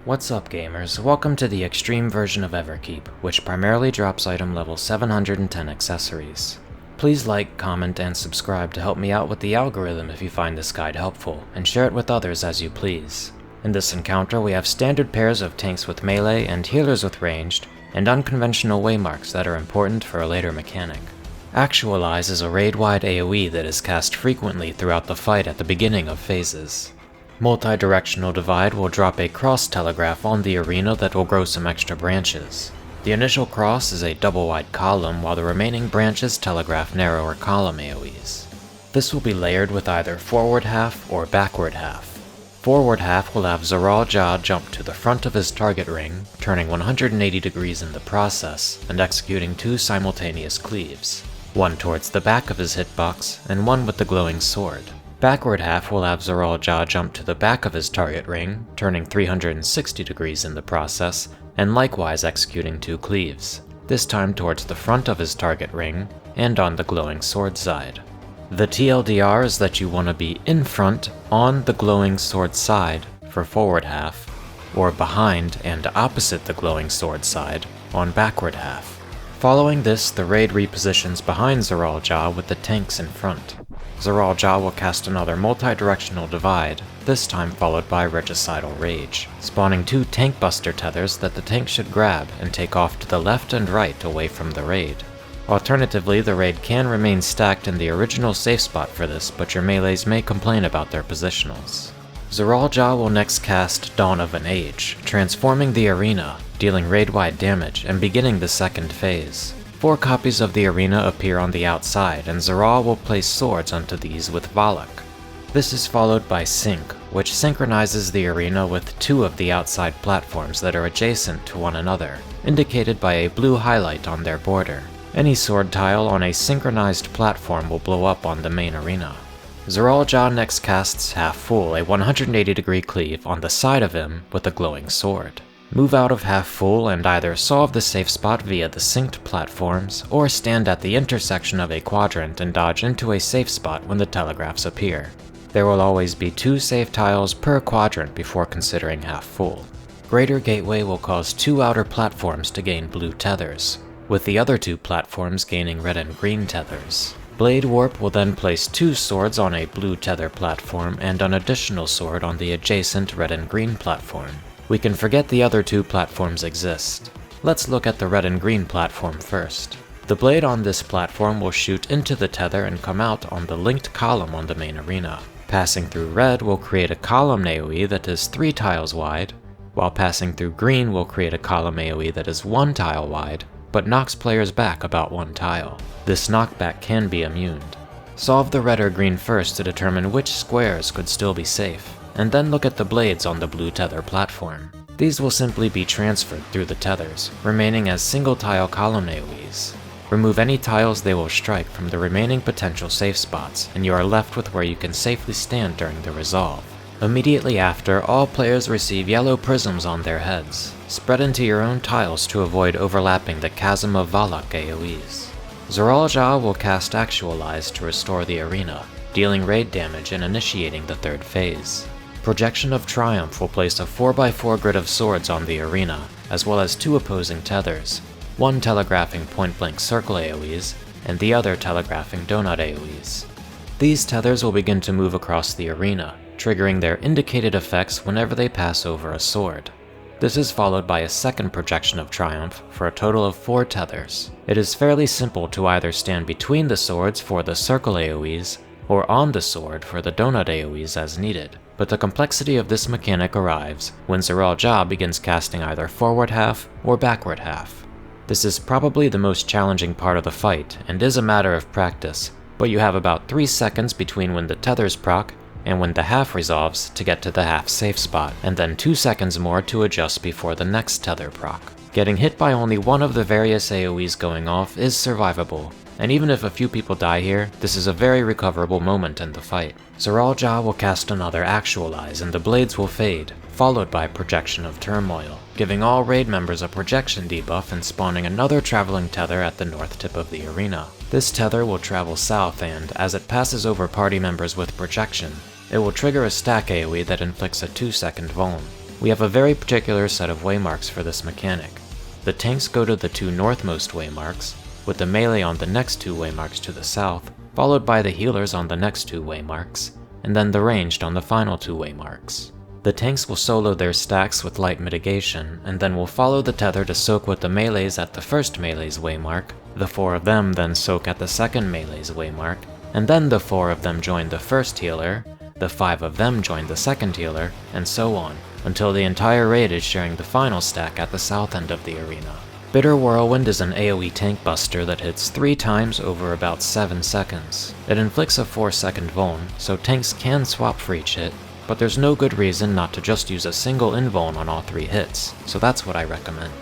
What's up gamers, welcome to the extreme version of Everkeep, which primarily drops item level 710 accessories. Please like, comment, and subscribe to help me out with the algorithm if you find this guide helpful, and share it with others as you please. In this encounter we have standard pairs of tanks with melee and healers with ranged, and unconventional waymarks that are important for a later mechanic. Actualize is a raid-wide AoE that is cast frequently throughout the fight at the beginning of phases. Multidirectional Divide will drop a cross telegraph on the arena that will grow some extra branches. The initial cross is a double-wide column, while the remaining branches telegraph narrower column AoEs. This will be layered with either forward half or backward half. Forward half will have Zoraal jump to the front of his target ring, turning 180 degrees in the process, and executing two simultaneous cleaves, one towards the back of his hitbox, and one with the glowing sword. Backward half will have Zoraal jump to the back of his target ring, turning 360 degrees in the process, and likewise executing two cleaves, this time towards the front of his target ring, and on the glowing sword side. The TLDR is that you want to be in front, on the glowing sword side, for forward half, or behind and opposite the glowing sword side, on backward half. Following this, the raid repositions behind Zoraal with the tanks in front. Zoraal will cast another Multidirectional Divide, this time followed by Regicidal Rage, spawning two Tank Buster Tethers that the tank should grab and take off to the left and right away from the raid. Alternatively, the raid can remain stacked in the original safe spot for this, but your melees may complain about their positionals. Zoraal will next cast Dawn of an Age, transforming the arena, dealing raid-wide damage, and beginning the second phase. 4 copies of the arena appear on the outside, and Zoraal will place swords onto these with Vollok. This is followed by Sync, which synchronizes the arena with 2 of the outside platforms that are adjacent to one another, indicated by a blue highlight on their border. Any sword tile on a synchronized platform will blow up on the main arena. Zoraal next casts Half Full, a 180 degree cleave on the side of him with a glowing sword. Move out of Half Full and either solve the safe spot via the synced platforms, or stand at the intersection of a quadrant and dodge into a safe spot when the telegraphs appear. There will always be 2 safe tiles per quadrant before considering Half Full. Greater Gateway will cause 2 outer platforms to gain blue tethers, with the other 2 platforms gaining red and green tethers. Blade Warp will then place 2 swords on a blue tether platform and an additional sword on the adjacent red and green platform. We can forget the other 2 platforms exist. Let's look at the red and green platform first. The blade on this platform will shoot into the tether and come out on the linked column on the main arena. Passing through red will create a column AoE that is 3 tiles wide, while passing through green will create a column AoE that is 1 tile wide, but knocks players back about 1 tile. This knockback can be immuned. Solve the red or green first to determine which squares could still be safe, and then look at the blades on the blue tether platform. These will simply be transferred through the tethers, remaining as single tile column AoEs. Remove any tiles they will strike from the remaining potential safe spots, and you are left with where you can safely stand during the resolve. Immediately after, all players receive yellow prisms on their heads. Spread into your own tiles to avoid overlapping the Chasm of Vollok AoEs. Zoraal will cast Actualize to restore the arena, dealing raid damage and initiating the 3rd phase. Projection of Triumph will place a 4x4 grid of swords on the arena, as well as 2 opposing tethers, one telegraphing point-blank circle AoEs, and the other telegraphing donut AoEs. These tethers will begin to move across the arena, triggering their indicated effects whenever they pass over a sword. This is followed by a second Projection of Triumph for a total of 4 tethers. It is fairly simple to either stand between the swords for the circle AoEs, or on the sword for the donut AoEs as needed, but the complexity of this mechanic arrives when Zoraal begins casting either forward half or backward half. This is probably the most challenging part of the fight, and is a matter of practice, but you have about 3 seconds between when the tethers proc and when the half resolves to get to the half safe spot, and then 2 seconds more to adjust before the next tether proc. Getting hit by only one of the various AoEs going off is survivable, and even if a few people die here, this is a very recoverable moment in the fight. Zoraal will cast another Actualize and the blades will fade, followed by Projection of Turmoil, giving all raid members a projection debuff and spawning another traveling tether at the north tip of the arena. This tether will travel south and, as it passes over party members with projection, it will trigger a stack AoE that inflicts a 2-second vuln. We have a very particular set of waymarks for this mechanic. The tanks go to the 2 northmost waymarks, with the melee on the next 2 waymarks to the south, followed by the healers on the next 2 waymarks, and then the ranged on the final 2 waymarks. The tanks will solo their stacks with light mitigation, and then will follow the tether to soak with the melees at the first melee's waymark, the 4 of them then soak at the second melee's waymark, and then the 4 of them join the first healer, the 5 of them join the second healer, and so on, until the entire raid is sharing the final stack at the south end of the arena. Bitter Whirlwind is an AoE tank buster that hits 3 times over about 7 seconds. It inflicts a 4-second vuln, so tanks can swap for each hit, but there's no good reason not to just use a single invuln on all 3 hits, so that's what I recommend.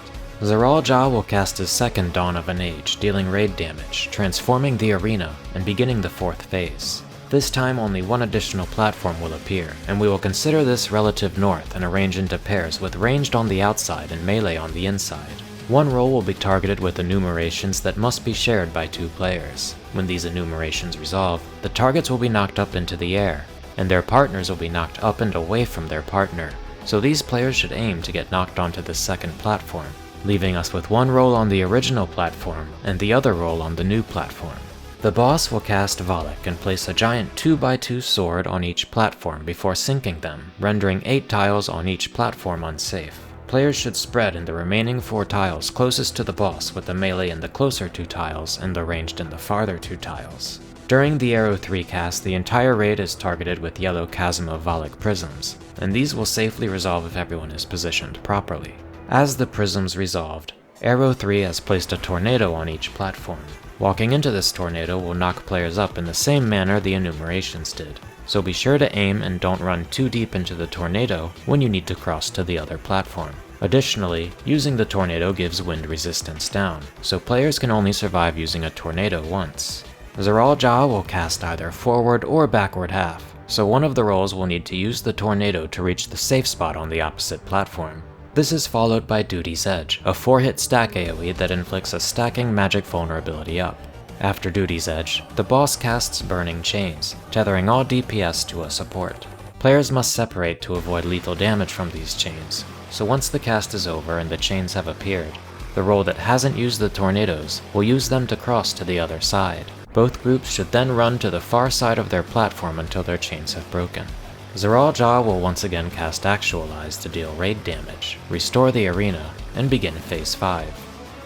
Zoraal will cast his second Dawn of an Age, dealing raid damage, transforming the arena, and beginning the 4th phase. This time only 1 additional platform will appear, and we will consider this relative north and arrange into pairs with ranged on the outside and melee on the inside. 1 role will be targeted with enumerations that must be shared by 2 players. When these enumerations resolve, the targets will be knocked up into the air, and their partners will be knocked up and away from their partner, so these players should aim to get knocked onto the second platform, leaving us with 1 roll on the original platform and the other roll on the new platform. The boss will cast Vollok and place a giant 2x2 sword on each platform before sinking them, rendering 8 tiles on each platform unsafe. Players should spread in the remaining 4 tiles closest to the boss, with the melee in the closer 2 tiles and the ranged in the farther 2 tiles. During the Aero III cast, the entire raid is targeted with yellow Chasm of Vollok prisms, and these will safely resolve if everyone is positioned properly. As the prisms resolved, Aero III has placed a tornado on each platform. Walking into this tornado will knock players up in the same manner the enumerations did, so be sure to aim and don't run too deep into the tornado when you need to cross to the other platform. Additionally, using the tornado gives wind resistance down, so players can only survive using a tornado once. Zoraal will cast either forward or backward half, so one of the rolls will need to use the tornado to reach the safe spot on the opposite platform. This is followed by Duty's Edge, a 4-hit stack AoE that inflicts a stacking magic vulnerability up. After Duty's Edge, the boss casts Burning Chains, tethering all DPS to a support. Players must separate to avoid lethal damage from these chains, so once the cast is over and the chains have appeared, the roll that hasn't used the tornadoes will use them to cross to the other side. Both groups should then run to the far side of their platform until their chains have broken. Zoraal will once again cast Actualize to deal raid damage, restore the arena, and begin Phase 5.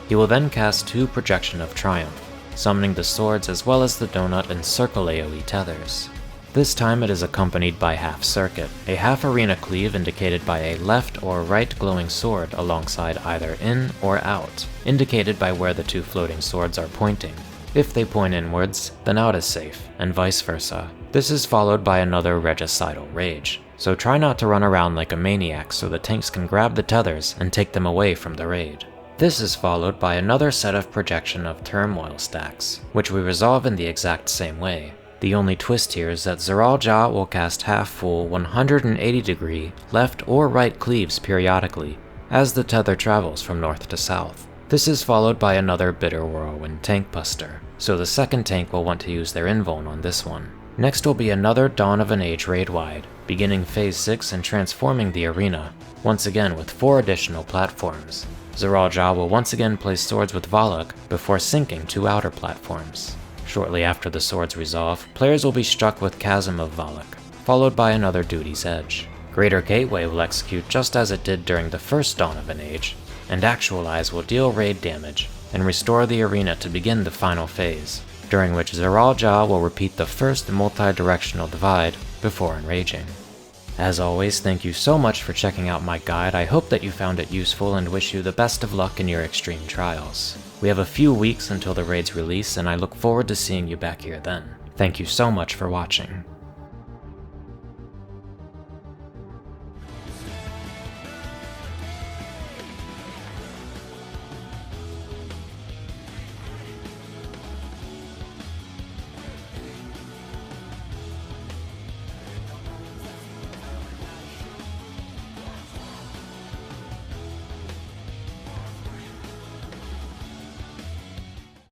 He will then cast 2 Projection of Triumph, summoning the swords as well as the donut and circle AoE tethers. This time it is accompanied by Half Circuit, a half arena cleave indicated by a left or right glowing sword alongside either in or out, indicated by where the 2 floating swords are pointing. If they point inwards, then out is safe, and vice versa. This is followed by another Regicidal Rage, so try not to run around like a maniac so the tanks can grab the tethers and take them away from the raid. This is followed by another set of Projection of Turmoil stacks, which we resolve in the exact same way. The only twist here is that Zoraal will cast half-full 180-degree left or right cleaves periodically, as the tether travels from north to south. This is followed by another Bitter Whirlwind tank buster, so the second tank will want to use their invuln on this one. Next will be another Dawn of an Age raid-wide, beginning Phase 6 and transforming the arena, once again with 4 additional platforms. Zoraal will once again place swords with Vollok before sinking 2 outer platforms. Shortly after the swords resolve, players will be struck with Chasm of Vollok, followed by another Duty's Edge. Greater Gateway will execute just as it did during the first Dawn of an Age, and Actualize will deal raid damage and restore the arena to begin the final phase, during which Zoraal will repeat the first Multidirectional Divide before enraging. As always, thank you so much for checking out my guide. I hope that you found it useful and wish you the best of luck in your extreme trials. We have a few weeks until the raid's release, and I look forward to seeing you back here then. Thank you so much for watching.